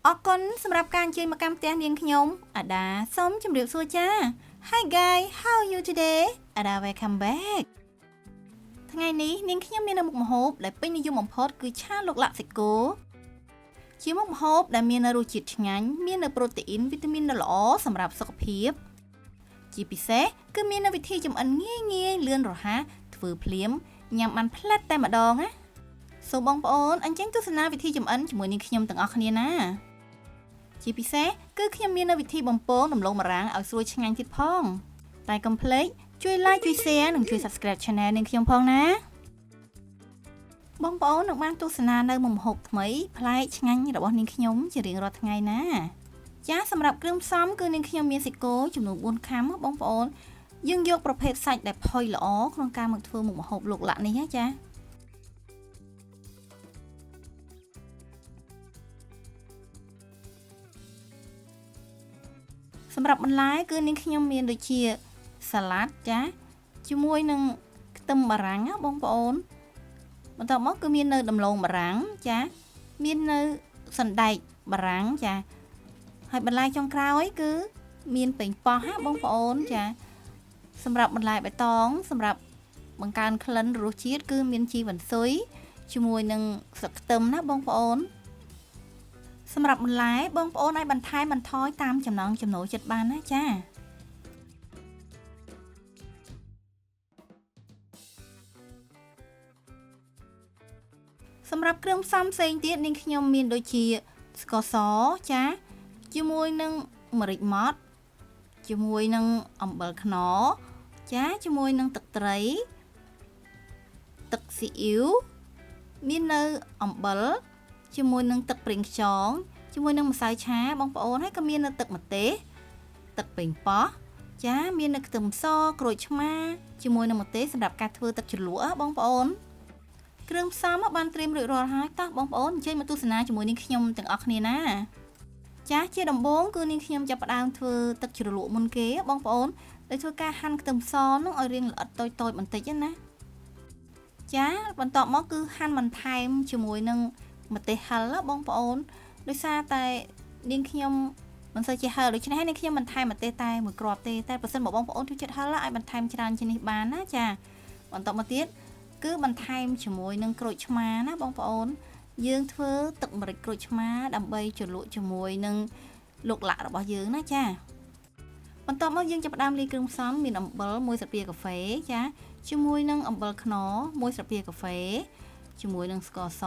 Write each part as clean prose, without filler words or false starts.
អរគុណសម្រាប់ការអញ្ជើញមកកាន់ផ្ទះនាងខ្ញុំអាដាសូមជម្រាបសួរចា Hi guys how are you today អាដា welcome back ថ្ងៃនេះនាងខ្ញុំមានមុខម្ហូបដែលពេញនិយមបំផុតគឺឆាលោកឡាក់សាច់គោជាមុខម្ហូបដែលមានរសជាតិឆ្ងាញ់មានប្រូតេអ៊ីនវីតាមីនដ៏ល្អសម្រាប់សុខភាពជាពិសេសគឺមានវិធីចម្អិនងាយលឿនរហ័សធ្វើភ្លាមញ៉ាំបានផ្លែតតែម្ដងណាសូមបងប្អូនអញ្ចឹងទស្សនាវិធីចម្អិនជាមួយនាងខ្ញុំទាំងអស់គ្នាណាជាពិសេសគឺខ្ញុំមានវិធីបំពងដំឡូងបារាំងឲ្យស្រួយឆ្ងាញ់ទៀតផងតែកុំភ្លេចជួយ like ជួយ share និងជួយ subscribe channel នាងខ្ញុំផងណាបងប្អូននឹងបានទស្សនានៅមុខម្ហូបថ្មីប្លែកឆ្ងាញ់របស់នាងខ្ញុំជារៀងរាល់ថ្ងៃណាចាសម្រាប់គ្រឿងផ្សំគឺនាងខ្ញុំមានសាច់គោចំនួន4ខាំបងប្អូនយើងយកប្រភេទសាច់ដែលផុយល្អក្នុងការមកធ្វើមុខម្ហូបលោកឡាក់នេះណាចាសម្រាប់បន្លែគឺនាងខ្ញុំមានដូចជាសាឡាត់ចាជាមួយនឹងខ្ទឹមបារាំងណាបងប្អូនបន្ទាប់មកគឺមាននៅដំឡូងបារាំងចាមាននៅសណ្ដែកបារាំងចាហើយបន្លែចុងក្រោយគឺមានប៉េងប៉ោះណាបងប្អូនចាសម្រាប់បន្លែបៃតងសម្រាប់បង្កើនក្លិនរសជាតិគឺមានជីវ៉ាន់ស៊ុយជាមួយនឹងស្លឹកខ្ទឹមណាបងប្អូនសម្រាប់បន្លែបងប្អូនអាចបន្ថែមបន្ថយតាមចំណង់ចំណូលចិត្តបានណាចាសម្រាប់គ្រឿងផ្សំផ្សេងទៀតនាងខ្ញុំមានដូចជាស្ករសចាជាមួយនឹងម្រេចម៉ដ្ឋជាមួយនឹងអំបិលខ្នុរចាជាមួយនឹងទឹកត្រីទឹកស៊ីអ៊ីវមាននៅអំបិលជាមួយនឹងទឹកប្រេងខ្យងជាមួយនឹងម្សៅឆាបងប្អូនហើយក៏មាននៅទឹកម្ទេសទឹកប៉េងប៉ោះចាមាននៅខ្ទឹមសក្រូចឆ្មាជាមួយនឹងម្ទេសសម្រាប់ការធ្វើទឹកជ្រលក់បងប្អូនគ្រឿងផ្សំបានត្រៀមរួចរាល់ហើយតោះបងប្អូនអញ្ជើញមកទស្សនាជាមួយនាងខ្ញុំទាំងអស់គ្នាណាចាជាដំបូងគឺនាងខ្ញុំចាប់ផ្ដើមធ្វើទឹកជ្រលក់មុនគេបងប្អូនដោយធ្វើការហាន់ខ្ទឹមសនោះឲ្យរាងល្អិតតូចបន្តិចណាចាបន្ទាប់មកគឺហាន់បន្ថែមជាមួយនឹងម្ទេសហឹរបងប្អូនដោយសារតែនាងខ្ញុំមិនសូវជាហឹរដូច្នេះនាងខ្ញុំបន្ថែមម្ទេសតែមួយគ្រាប់ទេតែប្រសិនបើបងប្អូនចូលចិត្តហឹរអាចបន្ថែមច្រើនជាងនេះបានណាចាបន្តមកទៀតគឺបន្ថែមជាមួយនឹងក្រូចឆ្មាណាបងប្អូនយើងធ្វើទឹកម្រេចក្រូចឆ្មាដើម្បីជ្រលក់ជាមួយនឹងលោកឡាក់របស់យើងណាចាបន្ទាប់មកយើងចាប់ផ្ដើមលាយគ្រឿងផ្សំមានអំបិល1ស្លាបព្រាកាហ្វេចាជាមួយនឹងអំបិលខ្នុរ1ស្លាបព្រាកាហ្វេជាមួយនឹងស្ករស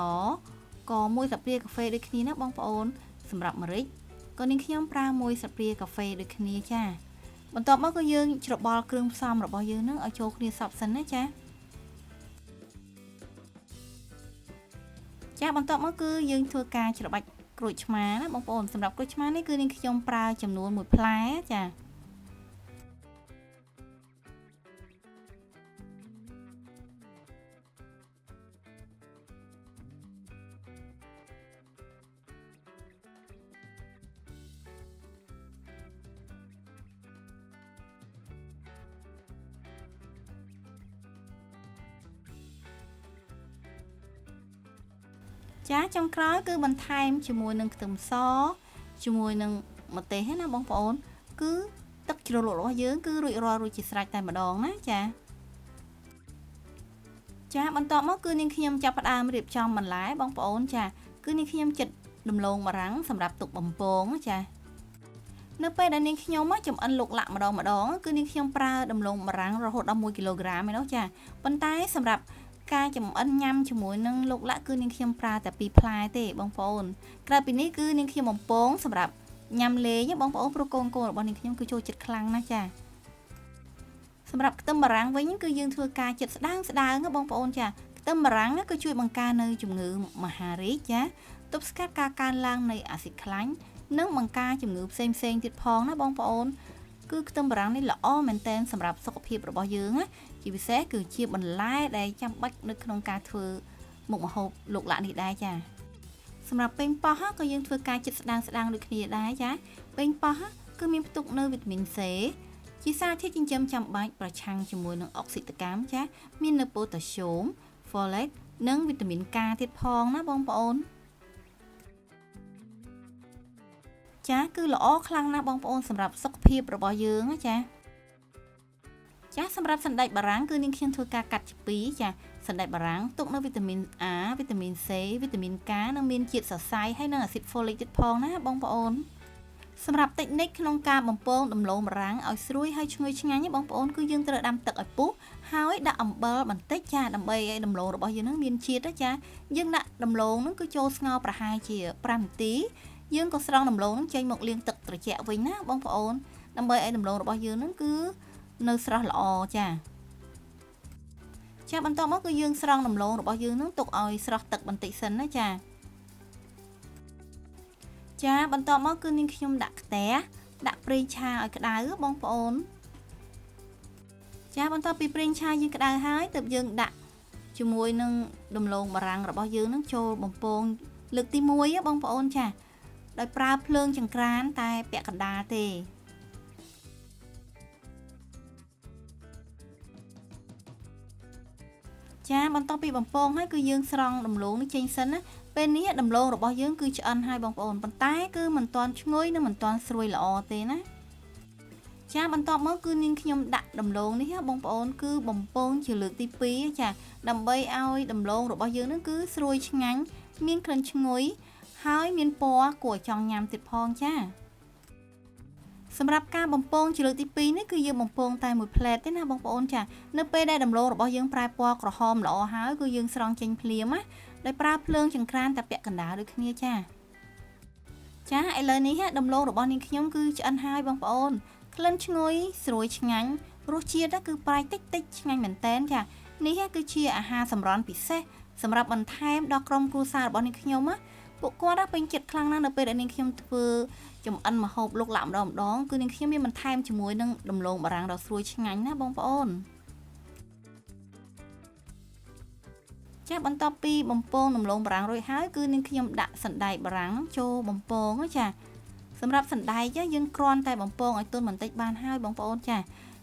ក៏1ស្លាបព្រាកាហ្វេដូចគ្នាណាបងប្អូនសម្រាប់ម្រេចក៏នាងខ្ញុំប្រើ1ស្លាបព្រាកាហ្វេដូចគ្នាចាបន្ទាប់មកគឺយើងច្របល់គ្រឿងផ្សំរបស់យើងនឹងឲ្យចូលគ្នាសព្វសិនណាចាបន្ទាប់មកគឺយើងធ្វើការច្របាច់ក្រូចឆ្មាណាបងប្អូនសម្រាប់ក្រូចឆ្មានេះគឺនាងខ្ញុំប្រើចំនួន1ផ្លែចាចុងក្រោយគឺបន្ថែមជាមួយនឹងខ្ទឹមសជាមួយនឹងម្ទេសណាបងប្អូនគឺទឹកជ្រលក់របស់យើងគឺរួចរាល់រួចជាស្រេចតែម្ដងណាចាបន្ទាប់មកគឺនាងខ្ញុំចាប់ផ្ដើមរៀបចំបន្លែបងប្អូនចាគឺនាងខ្ញុំចិតដំឡូងបារាំងសម្រាប់ទុកបំពងចានៅពេលដែលនាងខ្ញុំចម្អិនលោកឡាក់ម្ដងគឺនាងខ្ញុំប្រើដំឡូងបារាំងរហូតដល់1គីឡូក្រាមឯនោះចាប៉ុន្តែសម្រាប់ការចម្អិនញ៉ាំជាមួយនឹងលោកឡាក់គឺនាងខ្ញុំប្រើតែ2ផ្លែទេបងប្អូនក្រៅពីនេះគឺនាងខ្ញុំបំពងសម្រាប់ញ៉ាំលេងបងប្អូនព្រោះកូនរបស់នាងខ្ញុំគឺចូលចិត្តខ្លាំងណាស់ចាសម្រាប់ខ្ទឹមបារាំងវិញគឺយើងធ្វើការចិតស្ដើងបងប្អូនចាខ្ទឹមបារាំងគឺជួយបង្ការនៅជំងឺមហារីកចាទប់ស្កាត់ការកើនឡើងនៃអាស៊ីតខ្លាញ់និងបង្ការជំងឺផ្សេងទៀតផងណាបងប្អូនគឺខ្ទឹមបារាំងនេះល្អមែនទែនសម្រាប់សុខភាពរបស់យើងណាជាពិសេសគឺជាបន្លែដែលចាំបាច់នៅក្នុងការធ្វើមុខម្ហូបលោកឡាក់នេះដែរចាសម្រាប់ប៉េងប៉ោះក៏យើងធ្វើការចិតស្ដើងដូចគ្នាដែរចាប៉េងប៉ោះគឺមានផ្ទុកនៅវីតាមីន C ជាសារធាតុចិញ្ចឹមចាំបាច់ប្រឆាំងជាមួយនឹងអុកស៊ីតកម្មចាមាននៅប៉ូតាស្យូម folate និងវីតាមីន K ទៀតផងណាបងប្អូន ចាគឺល្អខ្លាំងណាស់បងប្អូនសម្រាប់សុខភាពរបស់យើងណាចាសម្រាប់សណ្តែកបារាំងគឺនាងខ្ញុំធ្វើការកាត់ជាពីរចាសណ្តែកបារាំងទុកនៅវីតាមីន A វីតាមីន C វីតាមីន K និងមានជាតិសរសៃហើយនិងអាស៊ីតហ្វូលិកទៀតផងណាបងប្អូនសម្រាប់តិចនិចក្នុងការបំពងដំឡូងបារាំងឲ្យស្រួយហើយឈ្ងុយឆ្ងាញ់បងប្អូនគឺយើងត្រូវដាំទឹកឲ្យពុះហើយដាក់អំបិលបន្តិចចាដើម្បីឲ្យដំឡូងរបស់យើងនឹងមានជាតិចាយើងដាក់ដំឡូងនឹងគឺចូលស្ងោរប្រហែលជា5នាទីយើងក៏ស្រង់ដំឡូងនឹងចេញមកលាងទឹកត្រជាក់វិញណាបងប្អូនដើម្បីឲ្យដំឡូងរបស់យើងនឹងគឺនៅស្រស់ល្អចាបន្ទាប់មកគឺយើងស្រង់ដំឡូងរបស់យើងនឹងទុកឲ្យស្រស់ទឹកបន្តិចសិនណាចាបន្ទាប់មកគឺនាងខ្ញុំដាក់ខ្ទះដាក់ប្រេងឆាឲ្យក្តៅបងប្អូនចាបន្ទាប់ពីប្រេងឆាយើងក្តៅហើយទើបយើងដាក់ជាមួយនឹងដំឡូងបារាំងរបស់យើងនឹងចូលបំពងលើកទី1បងប្អូនចាដោយប្រើភ្លើងចង្ក្រានតែពាក់កណ្ដាលទេចាបន្ទាប់ពីបំពងហើយគឺយើងស្រង់ដំឡូងនេះចេញសិនណាពេលនេះដំឡូងរបស់យើងគឺឆ្អិនហើយបងប្អូនប៉ុន្តែគឺមិនទាន់ឈ្ងុយនិងមិនទាន់ស្រួយល្អទេណាចាបន្ទាប់មកគឺនាងខ្ញុំដាក់ដំឡូងនេះបងប្អូនគឺបំពងជាលើកទី2ចាដើម្បីឲ្យដំឡូងរបស់យើងនឹងគឺស្រួយឆ្ងាញ់មានក្លិនឈ្ងុយហើយមានពណ៌គួរឲ្យចង់ញ៉ាំទៀតផងចាសម្រាប់ការបំពងជាលើកទី2នេះគឺយើងបំពងតែមួយផ្លែតទេណាបងប្អូនចានៅពេលដែលដំឡូងរបស់យើងប្រែពណ៌ក្រហមល្អហើយគឺយើងស្រង់ចេញភ្លាមណាដោយប្រើភ្លើងចង្ក្រានតែពាក់កណ្ដាលដូចគ្នាចាឥឡូវនេះដំឡូងរបស់នាងខ្ញុំគឺឆ្អិនហើយបងប្អូនក្លិនឈ្ងុយស្រួយឆ្ងាញ់រសជាតិគឺប្រៃតិចឆ្ងាញ់មែនតែនចានេះគឺជាអាហារសម្រន់ពិសេសសម្រាប់បន្ថែមដល់ក្រុមគ្រួសាររបស់នាងខ្ញុំណាពួកគាត់ពេញចិត្តខ្លាំងណាស់នៅពេលដែលនាងខ្ញុំធ្វើចំអិនម្ហូបលោកឡាក់ម្ដងគឺនាងខ្ញុំមានបន្ថែមជាមួយនឹងដំឡូងបារាំងដ៏ស្រួយឆ្ងាញ់ណាបងប្អូនចាបន្ទាប់ពីបំពងដំឡូងបារាំងរួចហើយគឺនាងខ្ញុំដាក់សណ្តែកបារាំងចូលបំពងចាសម្រាប់សណ្តែកយើងគ្រាន់តែបំពងឲ្យទន់បន្តិចបានហើយបងប្អូនចា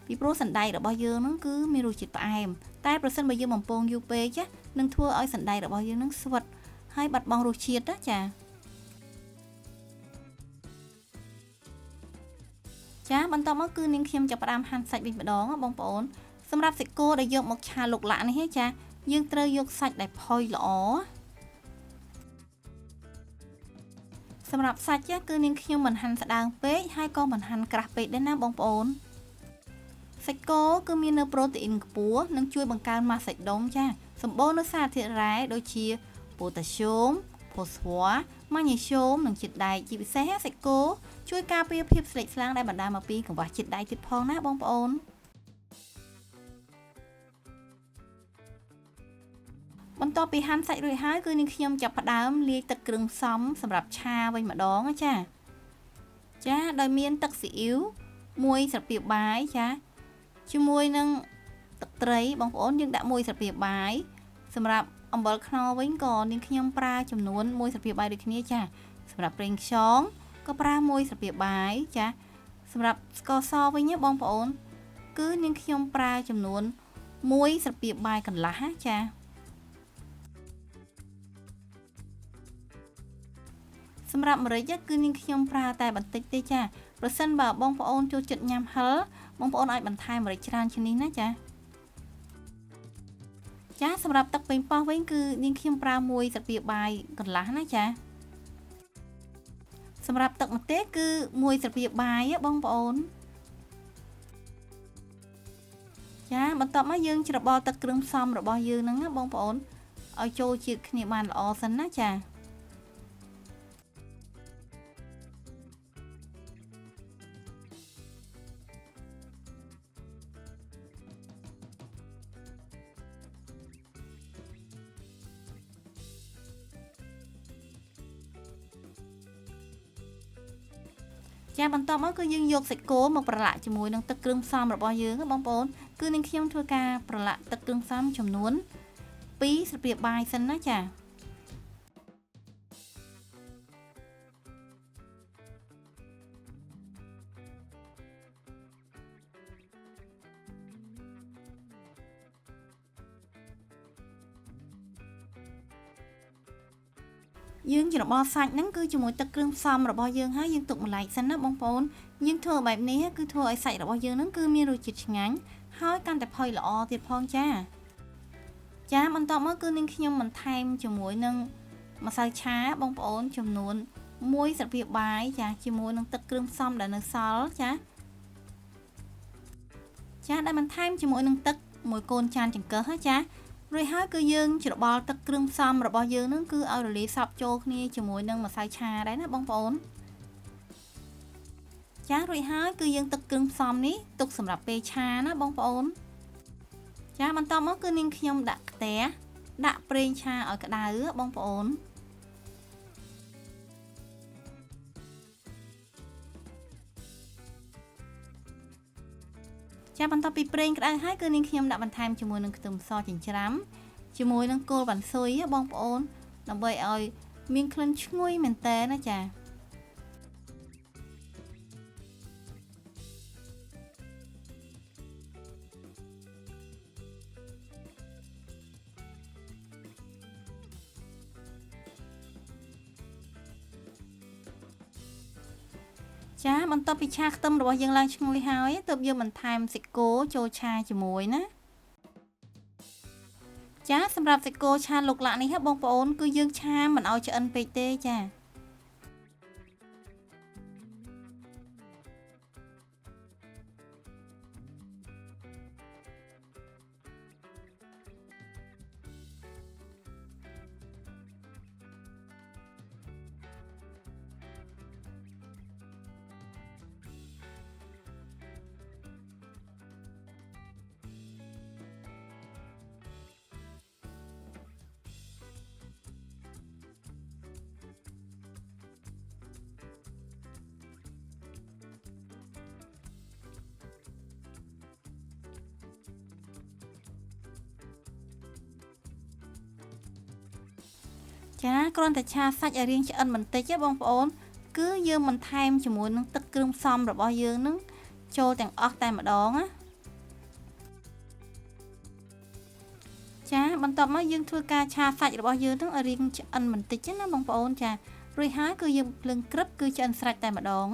ពីព្រោះសណ្តែករបស់យើងហ្នឹងគឺមានរសជាតិផ្អែមតែប្រសិនបើយើងបំពងយូរពេកនឹងធ្វើឲ្យសណ្តែករបស់យើងហ្នឹងស្វិតហើយបាត់បង់រសជាតិណាចាបន្ទាប់មកគឺនាងខ្ញុំចាប់ផ្ដើមហាន់សាច់វិញម្ដងបងប្អូនសម្រាប់សាច់គោដែលយកមកឆាលុកឡាក់នេះចាយើងត្រូវយកសាច់ដែលផុយល្អសម្រាប់សាច់គឺនាងខ្ញុំមិនហាន់ស្ដើងពេកហើយក៏មិនហាន់ក្រាស់ពេកដែរណាបងប្អូនសាច់គោគឺមាននៅប្រូតេអ៊ីនខ្ពស់និងជួយបង្កើនម៉ាសសាច់ដុំចាសម្បូរនៅសារធាតុរ៉ែដូចជាប៉ូតាស្យូមផូស្វ័រម៉ាញ៉េស្យូមនិងជាតិដែកជាពិសេសសាច់គោជួយការពារភាពស្លេកស្លាំងដែលបណ្ដាលមកពីកង្វះជាតិដែកទៀតផងណាបងប្អូនបន្ទាប់ពីហាន់សាច់រួចហើយគឺនាងខ្ញុំចាប់ផ្ដើមលាយទឹកគ្រឿងផ្សំសម្រាប់ឆាវិញម្ដងចាដោយមានទឹកស៊ីអ៊ីវ1ស្លាបព្រាបាយចាជាមួយនឹងទឹកត្រីបងប្អូនយើងដាក់1ស្លាបព្រាបាយសម្រាប់អំបិលខ្នុរវិញក៏នាងខ្ញុំប្រើចំនួន1ស្លាបព្រាបាយដូចគ្នាចាសម្រាប់ប្រេងខ្យងក៏ប្រើ1ស្លាបព្រាបាយចាសម្រាប់ស្ករសវិញបងប្អូនគឺនាងខ្ញុំប្រើចំនួន1ស្លាបព្រាបាយកន្លះចាសម្រាប់ម្រេចគឺនាងខ្ញុំប្រើតែបន្តិចទេចាប្រសិនបើបងប្អូនចូលចិត្តញ៉ាំហឹរបងប្អូនអាចបន្ថែមម្រេចច្រើនជាងនេះណាចាសម្រាប់ទឹកប៉េងប៉ោះវិញគឺនាងខ្ញុំប្រើ1ស្លាបព្រាបាយកន្លះណាចាសម្រាប់ទឹកម្ទេសគឺ1ស្លាបព្រាបាយបងប្អូនចាបន្ទាប់មកយើងច្របល់ទឹកគ្រឿងផ្សំរបស់យើងហ្នឹងណាបងប្អូនឲ្យចូលជាតិគ្នាបានល្អសិនណាចាបន្ទាប់មកគឺយើងយកសាច់គោមកប្រឡាក់ជាមួយនឹងទឹកគ្រឿងផ្សំរបស់យើងបងប្អូនគឺនាងខ្ញុំធ្វើការប្រឡាក់ទឹកគ្រឿងផ្សំចំនួន2ស្លាបព្រាបាយសិនណាចា យើងច្របល់សាច់ហ្នឹងគឺជាមួយទឹកគ្រឿងផ្សំរបស់យើងហើយយើងទុកម្ល៉េះសិនណាបងប្អូនយើងធ្វើបែបនេះគឺធ្វើឲ្យសាច់របស់យើងហ្នឹងគឺមានរសជាតិឆ្ងាញ់ហើយកាន់តែផុយល្អទៀតផងចាបន្តមកគឺនាងខ្ញុំបន្ថែមជាមួយនឹងម្សៅឆាបងប្អូនចំនួន1ស្លាបព្រាបាយចាជាមួយនឹងទឹកគ្រឿងផ្សំដែលនៅសល់ចាដែលបន្ថែមជាមួយនឹងទឹកមួយកូនចានចង្កឹះហ៎ចារួចហើយគឺយើងច្របល់ទឹកគ្រឿងផ្សំរបស់យើងនឹងគឺឲ្យរលាយសព្វចូលគ្នាជាមួយនឹងម្សៅឆាដែរណាបងប្អូនរួចហើយគឺយើងទឹកគ្រឿងផ្សំនេះទុកសម្រាប់ពេលឆាណាបងប្អូនបន្តមកគឺនាងខ្ញុំដាក់ខ្ទះដាក់ប្រេងឆាឲ្យក្តៅបងប្អូនបន្ទាប់ពីប្រេងក្តៅហើយគឺនាងខ្ញុំដាក់បន្ថែមជាមួយនឹងខ្ទឹមសចិញ្ច្រាំជាមួយនឹងគល់វ៉ាន់ស៊ុយបងប្អូនដើម្បីឲ្យមានក្លិនឈ្ងុយមែនតើណាចាបន្ទាប់ពីឆាខ្ទឹមរបស់យើងឡើងឈ្ងុយហើយទើបយើងបន្ថែមសាច់គោចូលឆាជាមួយណាសម្រាប់សាច់គោឆាលោកលាក់នេះបងប្អូនគឺយើងឆាមិនឲ្យឆ្អិនពេកទេចាគ្រាន់តែឆាសាច់ឲ្យរាងឆ្អិនបន្តិចទេបងប្អូនគឺយើងបន្ថែមជាមួយនឹងទឹកគ្រឿងផ្សំរបស់យើងនឹងចូលទាំងអស់តែម្ដងណាបន្ទាប់មកយើងធ្វើការឆាសាច់របស់យើងនឹងឲ្យរាងឆ្អិនបន្តិចណាបងប្អូនរួចហើយគឺយើងភ្លឹងក្រឹបគឺឆ្អិនស្រេចតែម្ដង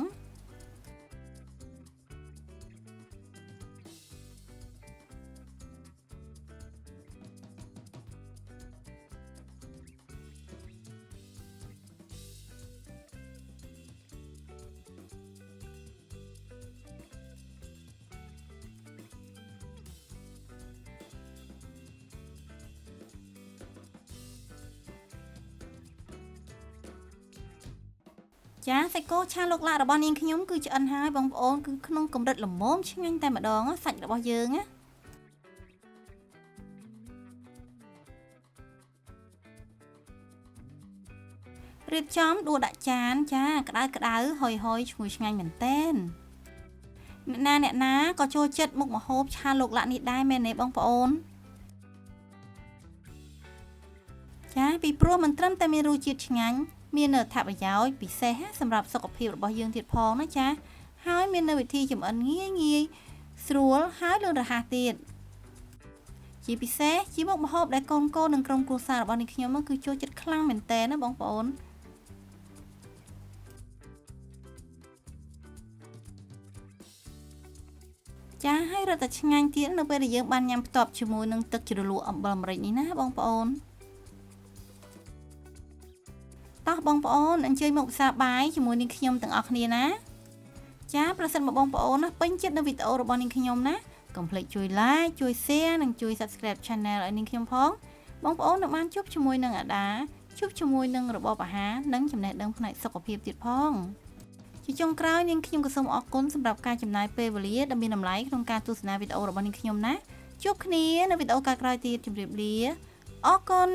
សាច់គោឆាលោកលាក់របស់នាងខ្ញុំគឺឆ្អិនហើយបងប្អូនគឺក្នុងកម្រិតល្មមឆ្ងាញ់តែម្ដងសាច់របស់យើងណារៀបចំដួសដាក់ចានក្តៅហុយឈ្ងុយឆ្ងាញ់មែនតើអ្នកណាក៏ចូលចិត្តមុខម្ហូបឆាលោកលាក់នេះដែរមែនទេបងប្អូនពីព្រោះមិនត្រឹមតែមានរសជាតិឆ្ងាញ់មានអត្ថប្រយោជន៍ពិសេសសម្រាប់សុខភាពរបស់យើងទៀតផងណាហើយមាននៅវិធីចម្អិនងាយស្រួលហើយលឿនរហ័សទៀតជាពិសេសជាមុខម្ហូបដែលកូននិងក្រុមគ្រួសាររបស់នាងខ្ញុំគឺចូលចិត្តខ្លាំងមែនតើណាបងប្អូនហើយរត់តែឆ្ងាញ់ទៀតនៅពេលដែលយើងបានញ៉ាំផ្ទាប់ជាមួយនឹងទឹកជ្រលក់អំបិលម្រេចនេះណាបងប្អូនតោះបងប្អូនអញ្ជើញមកពិសាបាយជាមួយនាងខ្ញុំទាំងអស់គ្នាណាប្រសិនបើបងប្អូនណាពេញចិត្តនៅវីដេអូរបស់នាងខ្ញុំណាកុំភ្លេចជួយ like ជួយ share និងជួយ subscribe channel ឲ្យនាងខ្ញុំផងបងប្អូននឹងបានជួបជាមួយនឹងអាដាជួបជាមួយនឹងរបបអាហារនិងចំណេះដឹងផ្នែកសុខភាពទៀតផងជាចុងក្រោយនាងខ្ញុំក៏សូមអរគុណសម្រាប់ការចំណាយពេលវេលាដ៏មានតម្លៃក្នុងការទស្សនាវីដេអូរបស់នាងខ្ញុំណាជួបគ្នានៅវីដេអូក្រោយៗទៀតជម្រាបលាអរគុណ